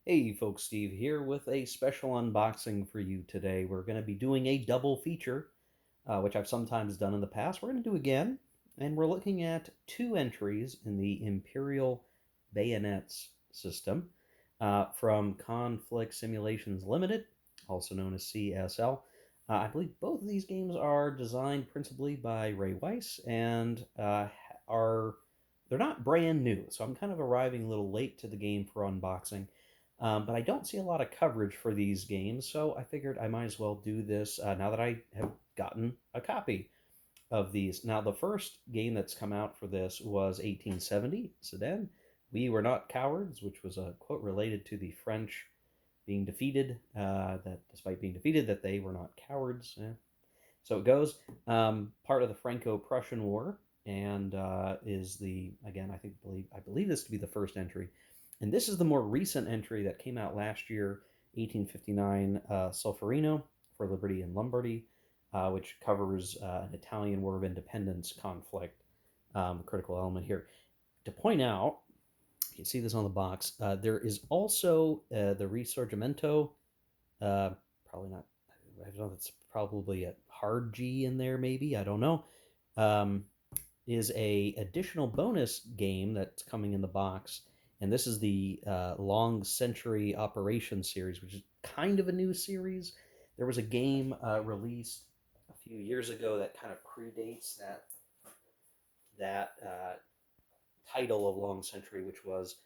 Hey folks, Steve here with a special unboxing for you today. We're going to be doing a double feature, which I've sometimes done in the past. We're going to do again, and we're looking at two entries in the Imperial Bayonets system from Conflict Simulations Limited, also known as CSL. I believe both of these games are designed principally by Ray Weiss and are they're not brand new, so I'm kind of arriving a little late to the game for unboxing. But I don't see a lot of coverage for these games, so I figured I might as well do this now that I have gotten a copy of these. Now, the first game that's come out for this was 1870, Sedan. We were not cowards, which was a quote related to the French being defeated, that despite being defeated, that they were not cowards. So it goes. Part of the Franco-Prussian War, and is the again I believe this to be the first entry, and this is the more recent entry that came out last year, 1859, Solferino for Liberty and Lombardy, which covers an Italian War of Independence conflict. Critical element here to point out. You can see this on the box. There is also the Risorgimento, uh, probably not. I don't know. It's probably a hard G in there. Maybe I don't know. Um, is a additional bonus game that's coming in the box, and this is the Long Century Operations series, which is kind of a new series. There was a game released a few years ago that kind of predates that title of Long Century, which was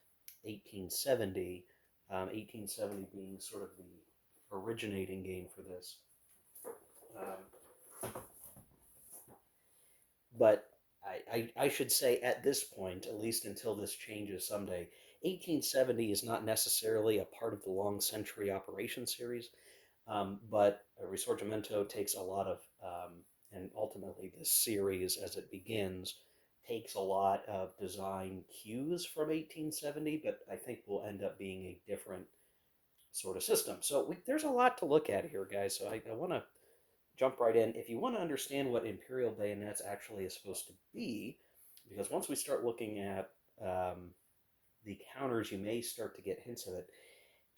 1870. 1870 being sort of the originating game for this. Um, but I should say at this point, at least until this changes someday, 1870 is not necessarily a part of the Long Century Operation series, but Risorgimento takes a lot of, and ultimately this series as it begins, takes a lot of design cues from 1870, but I think will end up being a different sort of system. So there's a lot to look at here, guys. So I want to jump right in. If you want to understand what Imperial Bayonets actually is supposed to be, because once we start looking at the counters, you may start to get hints of it.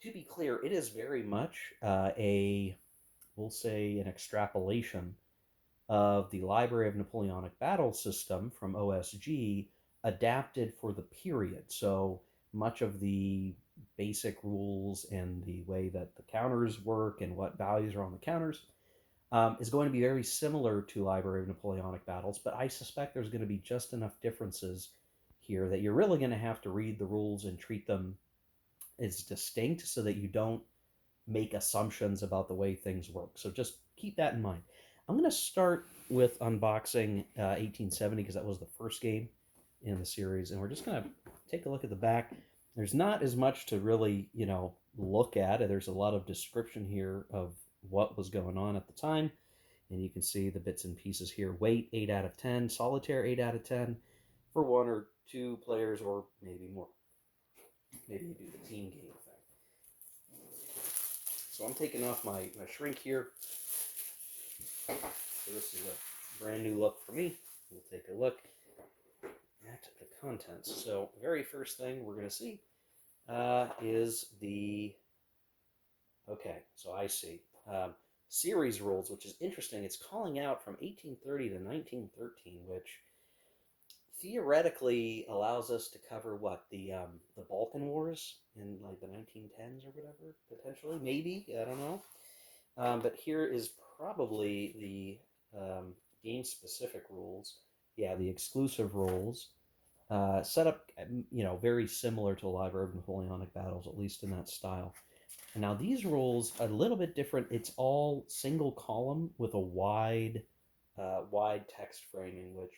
To be clear, it is very much we'll say, an extrapolation of the Library of Napoleonic Battle system from OSG adapted for the period. So much of the basic rules and the way that the counters work and what values are on the counters is going to be very similar to Library of Napoleonic Battles, but I suspect there's going to be just enough differences here that you're really going to have to read the rules and treat them as distinct so that you don't make assumptions about the way things work. So just keep that in mind. I'm going to start with unboxing 1870 because that was the first game in the series, and we're just going to take a look at the back. There's not as much to really, look at. There's a lot of description here of what was going on at the time, and you can see the bits and pieces here. Weight 8 out of 10, solitaire 8 out of 10 for one or two players, or maybe more. Maybe you do the team game thing. So I'm taking off my shrink here. So this is a brand new look for me. We'll take a look at the contents. So the very first thing we're going to see is the, okay, so I see. Series rules, which is interesting. It's calling out from 1830 to 1913, which theoretically allows us to cover what the Balkan Wars in like the 1910s or whatever, potentially, maybe, I don't know. But here is probably the game specific rules. Yeah, the exclusive rules. Set up, very similar to Library of Napoleonic Battles, at least in that style. And now these rules are a little bit different. It's all single column with a wide text framing, which,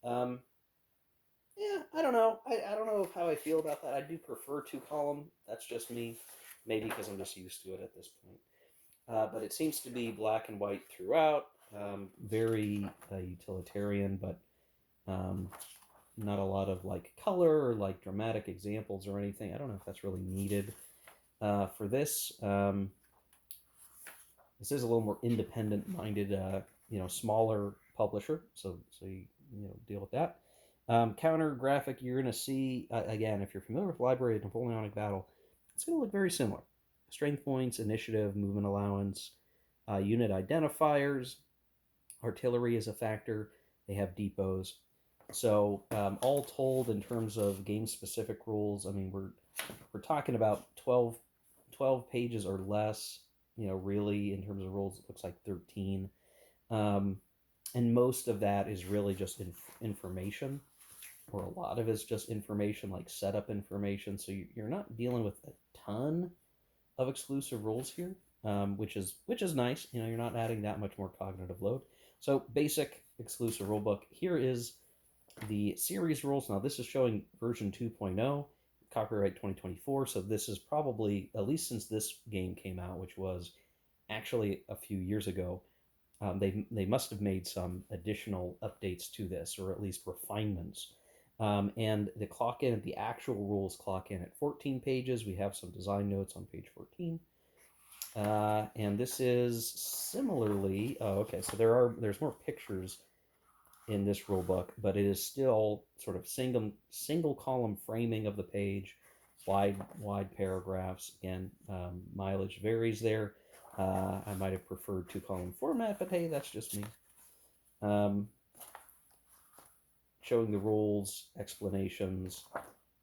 um, yeah, I don't know. I don't know how I feel about that. I do prefer two column. That's just me. Maybe because I'm just used to it at this point. But it seems to be black and white throughout. Very utilitarian, but um, not a lot of like color or like dramatic examples or anything. I don't know if that's really needed for this. This is a little more independent-minded, smaller publisher. So you deal with that. Counter graphic, you're going to see again if you're familiar with Library of Napoleonic Battle. it's going to look very similar. Strength points, initiative, movement allowance, unit identifiers, artillery is a factor. They have depots. So all told, in terms of game-specific rules, I mean we're talking about 12 pages or less. Really, in terms of rules, it looks like 13. Um, and most of that is really just information, or a lot of it's just information, like setup information. So you're not dealing with a ton of exclusive rules here, which is nice. You're not adding that much more cognitive load. So basic exclusive rulebook. Here is the series rules. Now this is showing version 2.0, copyright 2024. So this is probably, at least since this game came out, which was actually a few years ago, they must have made some additional updates to this, or at least refinements. And the actual rules clock in at 14 pages. We have some design notes on page 14. And this is similarly, oh, okay, so there's more pictures in this rule book, but it is still sort of single column framing of the page, wide paragraphs. Again, mileage varies there. I might have preferred 2-column format, but hey, that's just me. Um, Showing the rules, explanations.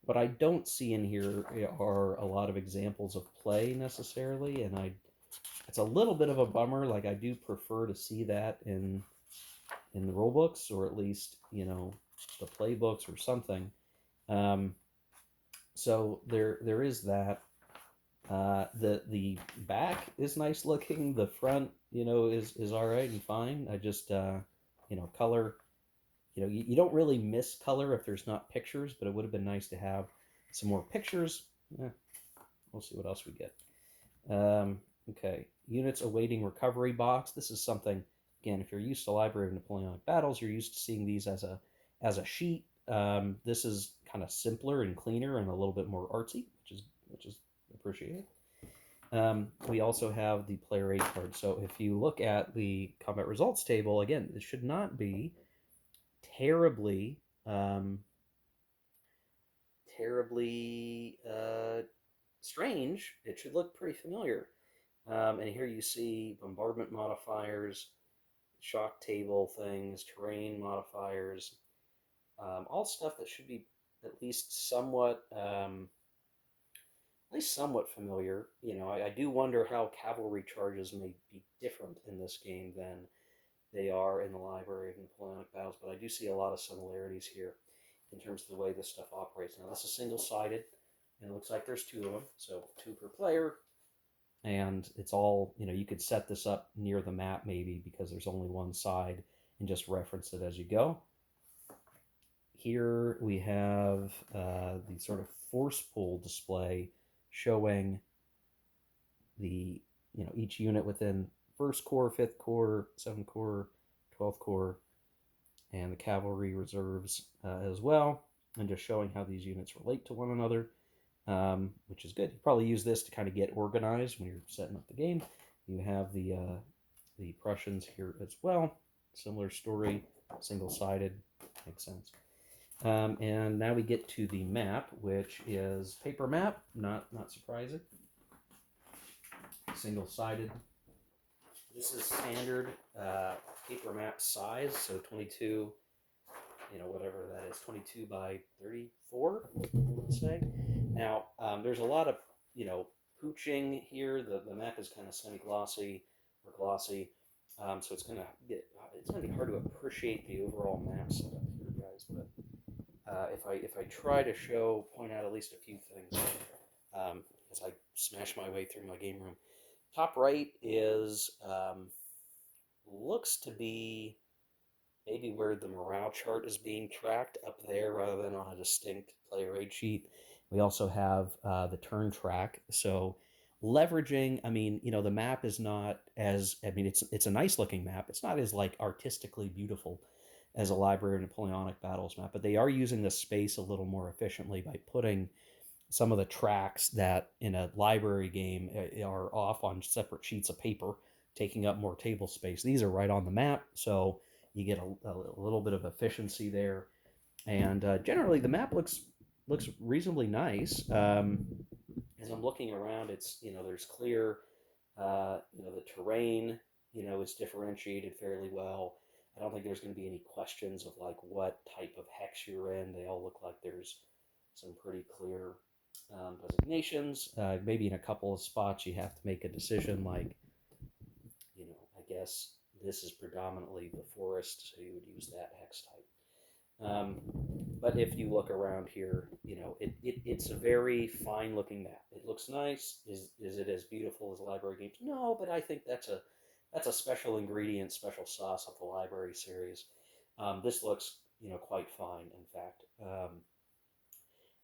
What I don't see in here are a lot of examples of play necessarily, and it's a little bit of a bummer. Like, I do prefer to see that in the rule books, or at least the playbooks or something. So there is that. The back is nice looking. The front, is all right and fine. I just color. You don't really miss color if there's not pictures, but it would have been nice to have some more pictures. We'll see what else we get. Okay, units awaiting recovery box. This is something, again, if you're used to Library of Napoleonic Battles, you're used to seeing these as a sheet. This is kind of simpler and cleaner and a little bit more artsy, which is appreciated. We also have the player aid card. So if you look at the combat results table, again, this should not be terribly um, strange. It should look pretty familiar. And here you see bombardment modifiers, shock table things, terrain modifiers, all stuff that should be at least somewhat familiar. I do wonder how cavalry charges may be different in this game than they are in the Library of Napoleonic Battles, but I do see a lot of similarities here in terms of the way this stuff operates. Now, this is single-sided, and it looks like there's two of them, so 2 per player, and it's all, you could set this up near the map maybe because there's only one side, and just reference it as you go. Here we have the sort of force pull display showing the, each unit within 1st Corps, 5th Corps, 7th Corps, 12th Corps, and the cavalry reserves as well, and just showing how these units relate to one another, which is good. You probably use this to kind of get organized when you're setting up the game. You have the Prussians here as well. Similar story, single-sided, makes sense. And now we get to the map, which is paper map, not surprising. Single-sided. This is standard paper map size, so 22, whatever that is, 22 by 34, let's say. Now, there's a lot of, pooching here. The map is kind of semi-glossy or glossy, so it's gonna be hard to appreciate the overall map setup here, guys. But if I try to point out at least a few things as I smash my way through my game room. Top right is looks to be maybe where the morale chart is being tracked, up there rather than on a distinct player aid sheet. We also have the turn track. So leveraging, the map is not as, it's a nice looking map. It's not as like artistically beautiful as a Library of Napoleonic Battles map, but they are using the space a little more efficiently by putting some of the tracks that in a library game are off on separate sheets of paper, taking up more table space. These are right on the map, so you get a little bit of efficiency there. And generally, the map looks reasonably nice. as I'm looking around, it's, there's clear, the terrain, is differentiated fairly well. I don't think there's going to be any questions of like what type of hex you're in. They all look like there's some pretty clear designations. Maybe in a couple of spots you have to make a decision, like, I guess this is predominantly the forest, so you would use that hex type. But if you look around here, it's a very fine looking map. It looks nice. Is it as beautiful as library games? No, but I think that's a special ingredient, special sauce of the library series. This looks, quite fine, in fact.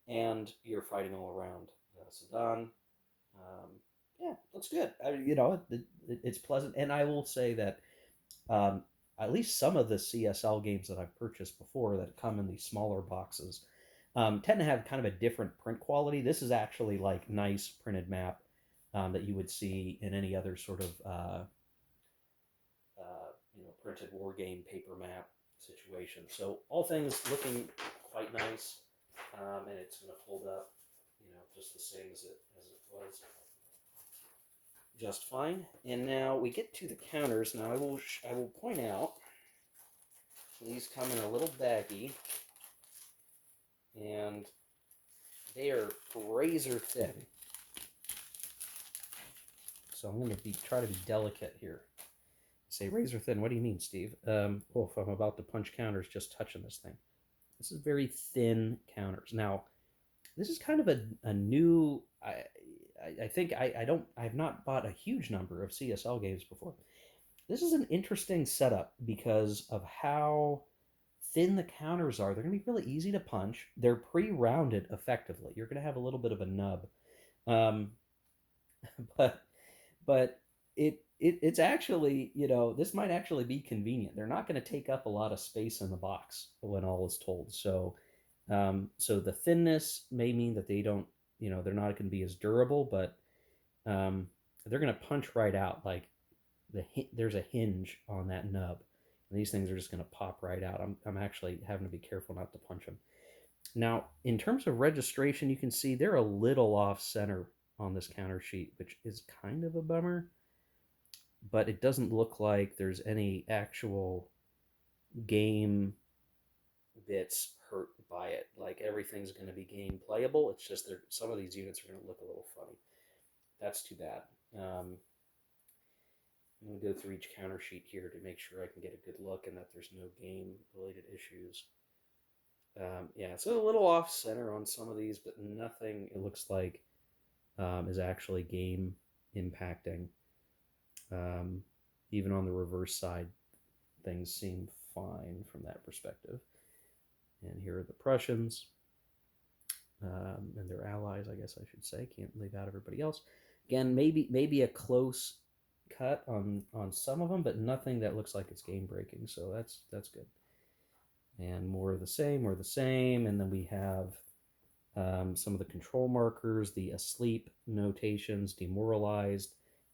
And you're fighting all around Sedan. Um, yeah, looks good. It's pleasant, and I will say that um, at least some of the CSL games that I've purchased before that come in these smaller boxes tend to have kind of a different print quality. This is actually like nice printed map that you would see in any other sort of printed war game paper map situation. So all things looking quite nice, and it's going to hold up, just the same as it was, just fine. And now we get to the counters. Now I will point out these come in a little baggie, and they are razor thin. So I'm going to try to be delicate here. Say razor thin. What do you mean, Steve? If I'm about to punch counters, just touching this thing. This is very thin counters. Now, this is kind of a new. I think I've not bought a huge number of CSL games before. This is an interesting setup because of how thin the counters are. They're going to be really easy to punch. They're pre-rounded effectively. You're going to have a little bit of a nub, um, but but it's actually, this might actually be convenient. They're not going to take up a lot of space in the box when all is told. So the thinness may mean that they don't, they're not going to be as durable, but um, they're going to punch right out. Like there's a hinge on that nub, and these things are just going to pop right out. I'm actually having to be careful not to punch them. Now, in terms of registration, you can see they're a little off center on this counter sheet, which is kind of a bummer, but it doesn't look like there's any actual game bits hurt by it. Like everything's going to be game playable. It's just some of these units are going to look a little funny. That's too bad. I'm going to go through each counter sheet here to make sure I can get a good look and that there's no game related issues. Yeah, so a little off center on some of these, but nothing it looks like is actually game impacting. Even on the reverse side, things seem fine from that perspective. And here are the Prussians and their allies, I guess I should say. Can't leave out everybody else. Again, maybe a close cut on some of them, but nothing that looks like it's game breaking. So that's good. And more of the same, and then we have some of the control markers, the asleep notations, demoralized,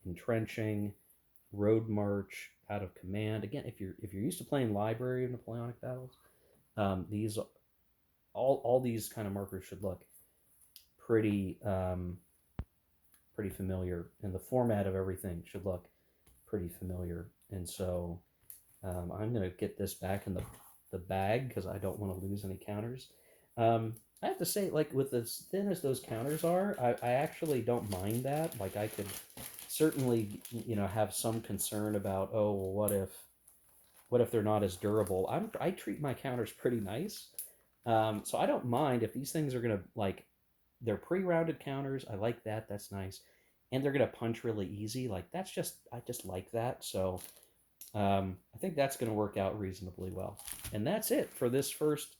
entrenching, road march, out of command. Again, if you're used to playing library of Napoleonic battles, these all these kind of markers should look pretty pretty familiar, and the format of everything should look pretty familiar. And so I'm going to get this back in the bag because I don't want to lose any counters. I have to say, like, with as thin as those counters are, I actually don't mind that. Like, I could certainly, have some concern about, oh, well, what if they're not as durable? I treat my counters pretty nice, so I don't mind if these things are gonna, like, they're pre-rounded counters. I like that. That's nice, and they're gonna punch really easy. Like I just like that. So I think that's gonna work out reasonably well. And that's it for this first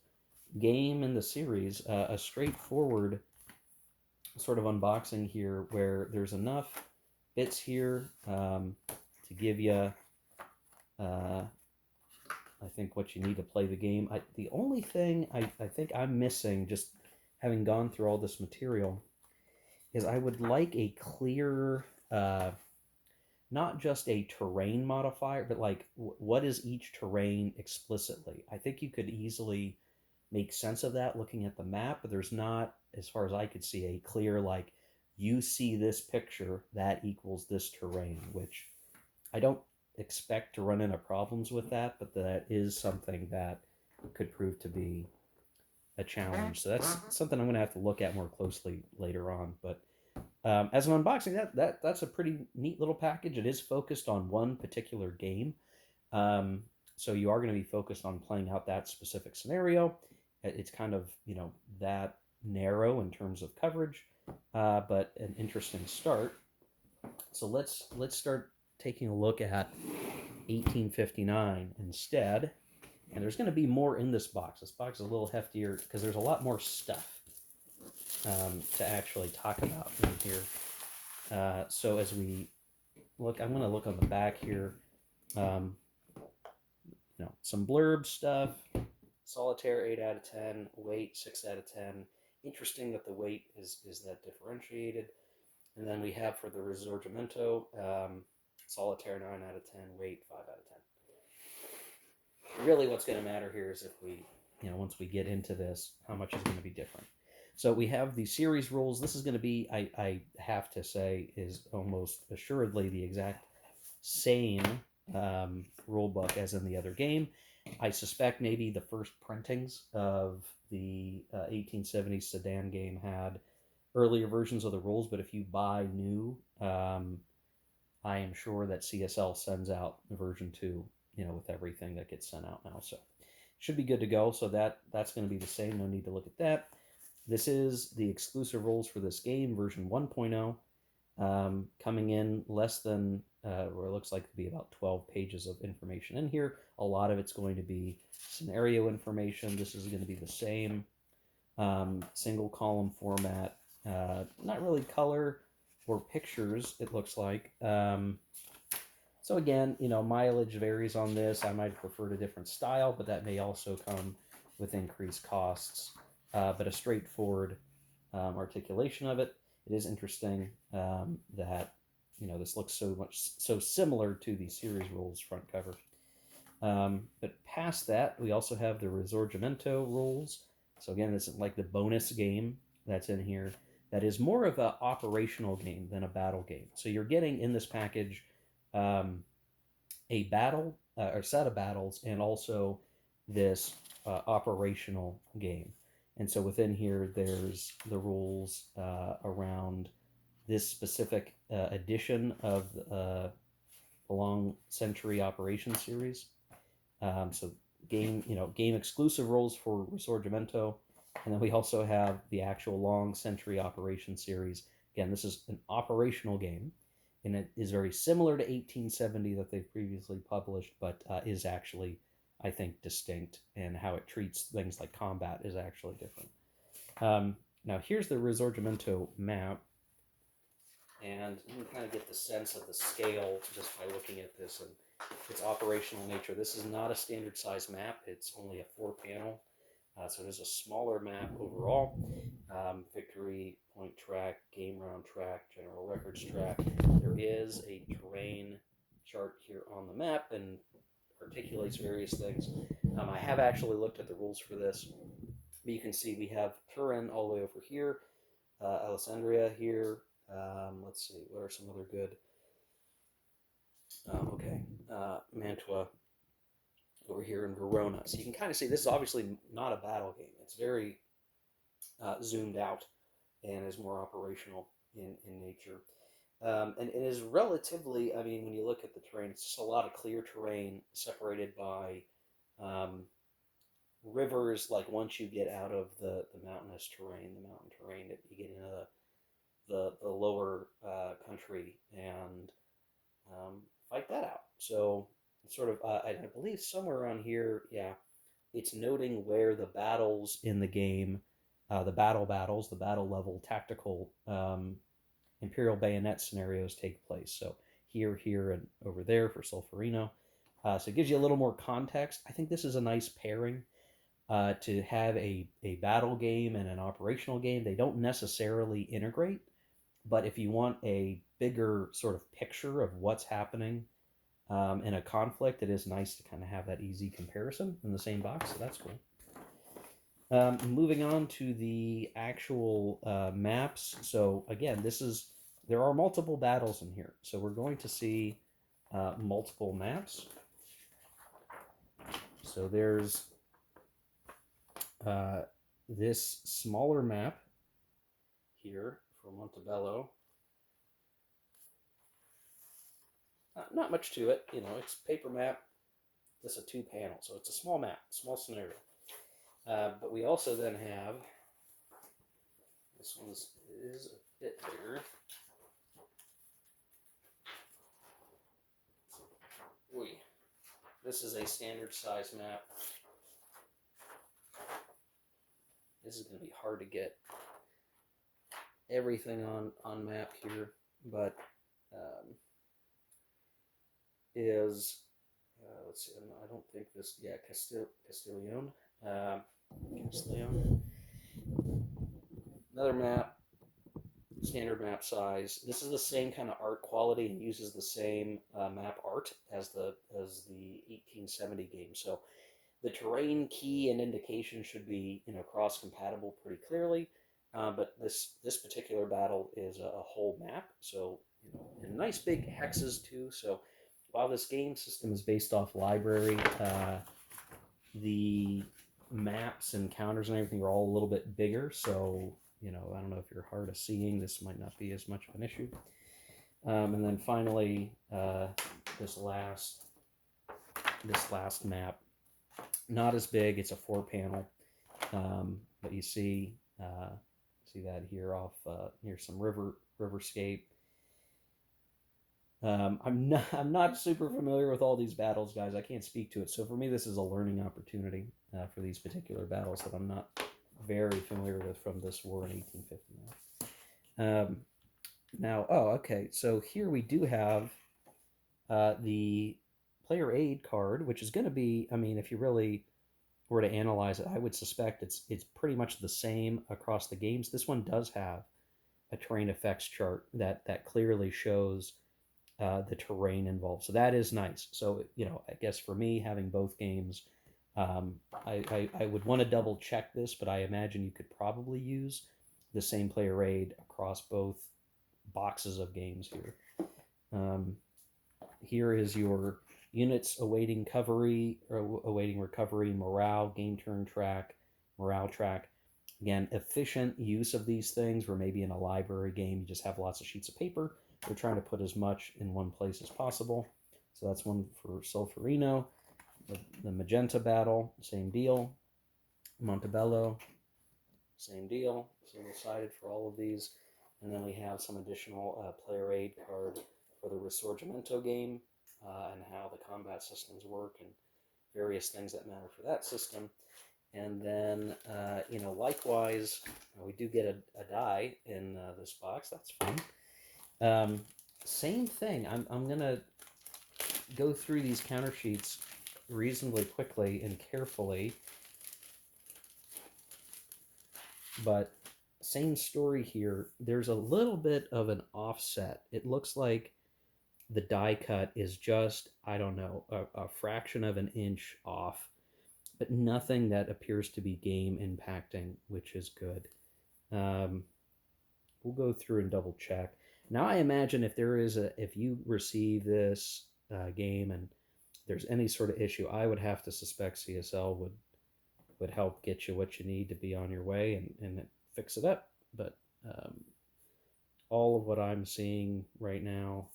game in the series. A straightforward sort of unboxing here where there's enough bits here to give you I think what you need to play the game. The only thing I think I'm missing, just having gone through all this material, is I would like a clear, not just a terrain modifier, but like what is each terrain explicitly. I think you could easily make sense of that looking at the map, but there's not, as far as I could see, a clear like you see this picture, that equals this terrain, which I don't expect to run into problems with that, but that is something that could prove to be a challenge. So that's something I'm going to have to look at more closely later on. But as an unboxing, that's a pretty neat little package. It is focused on one particular game, um, so you are going to be focused on playing out that specific scenario. It's kind of that narrow in terms of coverage, but an interesting start. So let's start taking a look at 1859 instead. And there's going to be more in this box. This box is a little heftier because there's a lot more stuff to actually talk about in here. So as we look, I'm going to look on the back here. Um, some blurb stuff. Solitaire 8 out of 10. Weight 6 out of 10. Interesting that the weight is that differentiated. And then we have for the Risorgimento, Solitaire 9 out of 10. Weight 5 out of 10. Really what's going to matter here is if we, once we get into this, how much is going to be different. So we have the series rules. This is going to be, I have to say, is almost assuredly the exact same rule book as in the other game. I suspect maybe the first printings of the 1870s Sedan game had earlier versions of the rules, but if you buy new, I am sure that CSL sends out version 2, with everything that gets sent out now. So should be good to go. So that's going to be the same. No need to look at that. This is the exclusive rules for this game, version 1.0, coming in less than, or it looks like to be about 12 pages of information in here. A lot of it's going to be scenario information. This is going to be the same single column format, not really color or pictures, it looks like. So again, mileage varies on this. I might prefer a different style, but that may also come with increased costs. But a straightforward articulation of it. It is interesting that this looks so similar to the series rules front cover. But past that, we also have the Risorgimento rules. So again, this is like the bonus game that's in here. That is more of an operational game than a battle game. So you're getting in this package a battle or set of battles, and also this operational game. And so within here, there's the rules around this specific edition of the Long Century Operation series. So game exclusive rules for Risorgimento, and then we also have the actual Long Century Operation series. Again, this is an operational game, and it is very similar to 1870 that they've previously published, but is actually, I think, distinct, and how it treats things like combat is actually different. Now here's the Risorgimento map, and you can kind of get the sense of the scale just by looking at this and its operational nature. This is not a standard size map. It's only a 4-panel, so it is a smaller map overall. Victory point track, game round track, general records track. There is a terrain chart here on the map and articulates various things. I have actually looked at the rules for this, but you can see we have Turin all the way over here, Alessandria here. Let's see, what are some other good? Mantua over here in Verona. So you can kind of see this is obviously not a battle game. It's very zoomed out and is more operational in nature. And it is relatively, when you look at the terrain, it's just a lot of clear terrain separated by rivers. Like once you get out of the mountainous terrain, you get into the lower country and fight that out. So sort of, I believe somewhere around here, it's noting where the battles in the game, the battle level tactical Imperial Bayonet scenarios take place. So here, and over there for Solferino. So it gives you a little more context. I think this is a nice pairing to have a battle game and an operational game. They don't necessarily integrate, but if you want a bigger sort of picture of what's happening in a conflict, it is nice to kind of have that easy comparison in the same box. So that's cool. Moving on to the actual maps. So again, there are multiple battles in here. So we're going to see multiple maps. So there's this smaller map here for Montebello. Not much to it, it's paper map. This is a 2-panel, so it's a small map, small scenario. But we also then have, this one is a bit bigger. This is a standard size map. This is going to be hard to get everything on map here, but let's see, I don't think this, Castillon. Castillon. Another map, standard map size. This is the same kind of art quality and uses the same map art as the 1870 game. So the terrain key and indication should be cross compatible pretty clearly. But this particular battle is a whole map, so and nice big hexes too. So while this game system is based off library, the maps and counters and everything are all a little bit bigger. So I don't know if you're hard of seeing, this might not be as much of an issue. And then finally, this last map, not as big. It's a 4-panel, but you see that here off near some riverscape. I'm not super familiar with all these battles, guys. I can't speak to it. So for me, this is a learning opportunity for these particular battles that I'm not very familiar with from this war in 1859. Now, okay. So here we do have the player aid card, which is going to be, if you really were to analyze it, I would suspect it's pretty much the same across the games. This one does have a terrain effects chart that clearly shows the terrain involved. So that is nice. So, I guess for me, having both games, I would want to double check this, but I imagine you could probably use the same player aid across both boxes of games here. Here is your units awaiting recovery, morale, game turn track, morale track. Again, efficient use of these things, where maybe in a library game you just have lots of sheets of paper. We're trying to put as much in one place as possible. So that's one for Solferino. The magenta battle, same deal. Montebello, same deal. Single-sided for all of these. And then we have some additional player aid card for the Risorgimento game and how the combat systems work and various things that matter for that system. And then, likewise, we do get a die in this box. That's fun. Same thing. I'm going to go through these counter sheets reasonably quickly and carefully. But same story here. There's a little bit of an offset. It looks like the die cut is just, I don't know, a fraction of an inch off, but nothing that appears to be game impacting, which is good. We'll go through and double check. Now I imagine if you receive this game and there's any sort of issue, I would have to suspect CSL would help get you what you need to be on your way and fix it up. But all of what I'm seeing right now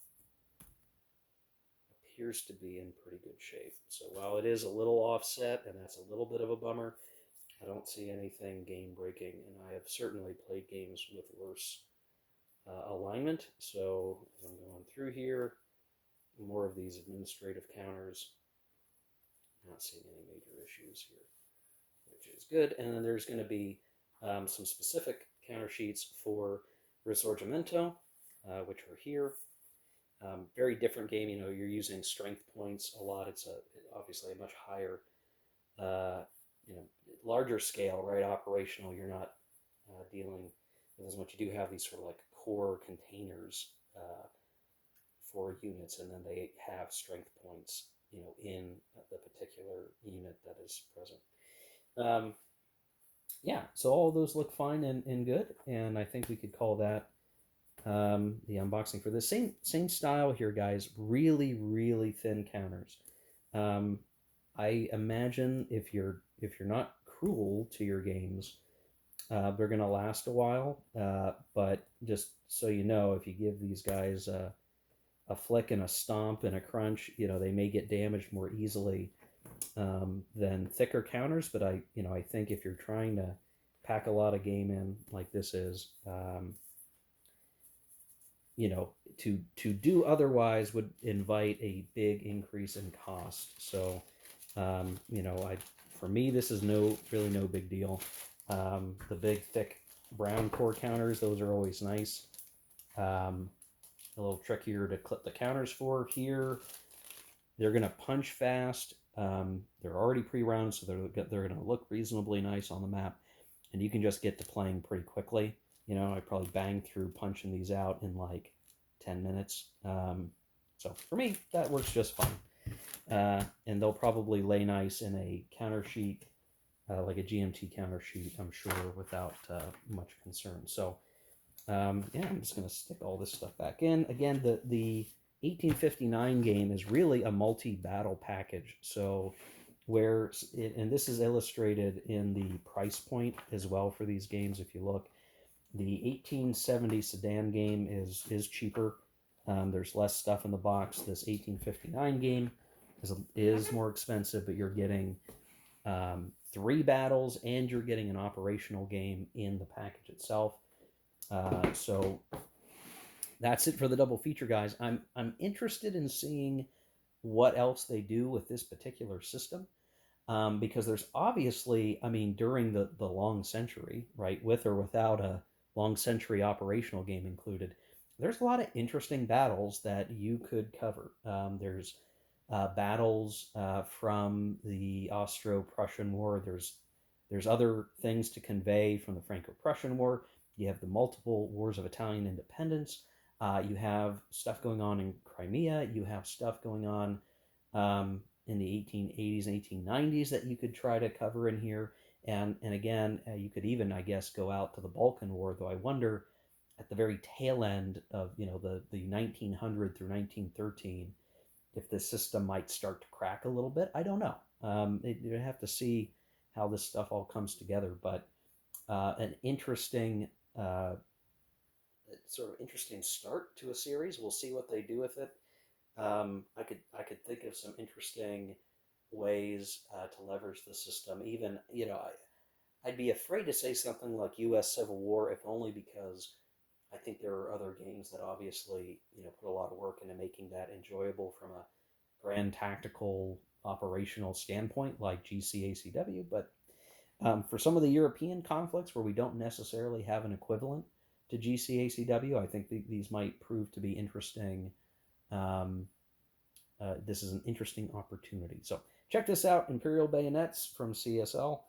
appears to be in pretty good shape. So while it is a little offset, and that's a little bit of a bummer, I don't see anything game-breaking, and I have certainly played games with worse alignment. So as I'm going through here, more of these administrative counters, not seeing any major issues here, which is good. And then there's going to be some specific counter sheets for Risorgimento, which are here. Very different game. You're using strength points a lot. It's obviously a much higher, larger scale, right? Operational. You're not dealing with as much. You do have these sort of like core containers for units, and then they have strength points, in the particular unit that is present. Yeah, so all those look fine and good, and I think we could call that the unboxing for this. Same style here, guys. Really, really thin counters. Um, I imagine if you're not cruel to your games, they're gonna last a while. But just so you know, if you give these guys a flick and a stomp and a crunch, they may get damaged more easily than thicker counters. But I think if you're trying to pack a lot of game in like this is, you know, to do otherwise would invite a big increase in cost. So, I for me this is really no big deal. The big thick brown core counters, those are always nice. Um, a little trickier to clip the counters for here. They're gonna punch fast. They're already pre-rounded, so they're gonna look reasonably nice on the map, and you can just get to playing pretty quickly. I probably bang through punching these out in like 10 minutes. So for me, that works just fine. And they'll probably lay nice in a counter sheet, like a GMT counter sheet, I'm sure, without much concern. So yeah, I'm just going to stick all this stuff back in. Again, the 1859 game is really a multi-battle package. So and this is illustrated in the price point as well for these games. If you look, the 1870 Sedan game is cheaper. There's less stuff in the box. This 1859 game is more expensive, but you're getting three battles and you're getting an operational game in the package itself. So that's it for the double feature, guys. I'm interested in seeing what else they do with this particular system. Because there's obviously, I mean, during the long century, right, with or without a long century operational game included, there's a lot of interesting battles that you could cover. There's battles from the Austro-Prussian War. There's other things to convey from the Franco-Prussian War. You have the multiple wars of Italian independence. You have stuff going on in Crimea. You have stuff going on in the 1880s and 1890s that you could try to cover in here. And again, you could even, I guess, go out to the Balkan War, though I wonder at the very tail end of the 1900 through 1913 if the system might start to crack a little bit. I don't know. You have to see how this stuff all comes together, but an interesting sort of interesting start to a series. We'll see what they do with it. I could think of some interesting ways to leverage the system. Even I'd be afraid to say something like U.S. Civil War, if only because I think there are other games that obviously put a lot of work into making that enjoyable from a grand tactical operational standpoint, like GCACW. But for some of the European conflicts where we don't necessarily have an equivalent to GCACW, I think these might prove to be interesting. Um, this is an interesting opportunity. So check this out, Imperial Bayonets from CSL.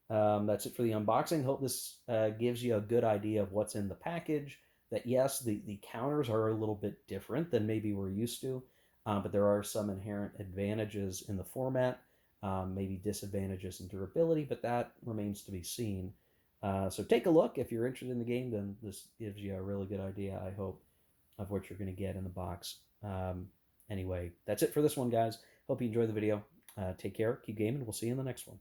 That's it for the unboxing. Hope this gives you a good idea of what's in the package. That yes, the counters are a little bit different than maybe we're used to, but there are some inherent advantages in the format, maybe disadvantages in durability, but that remains to be seen. So take a look. If you're interested in the game, then this gives you a really good idea, I hope, of what you're going to get in the box. Anyway, that's it for this one, guys. Hope you enjoyed the video. Take care, keep gaming. We'll see you in the next one.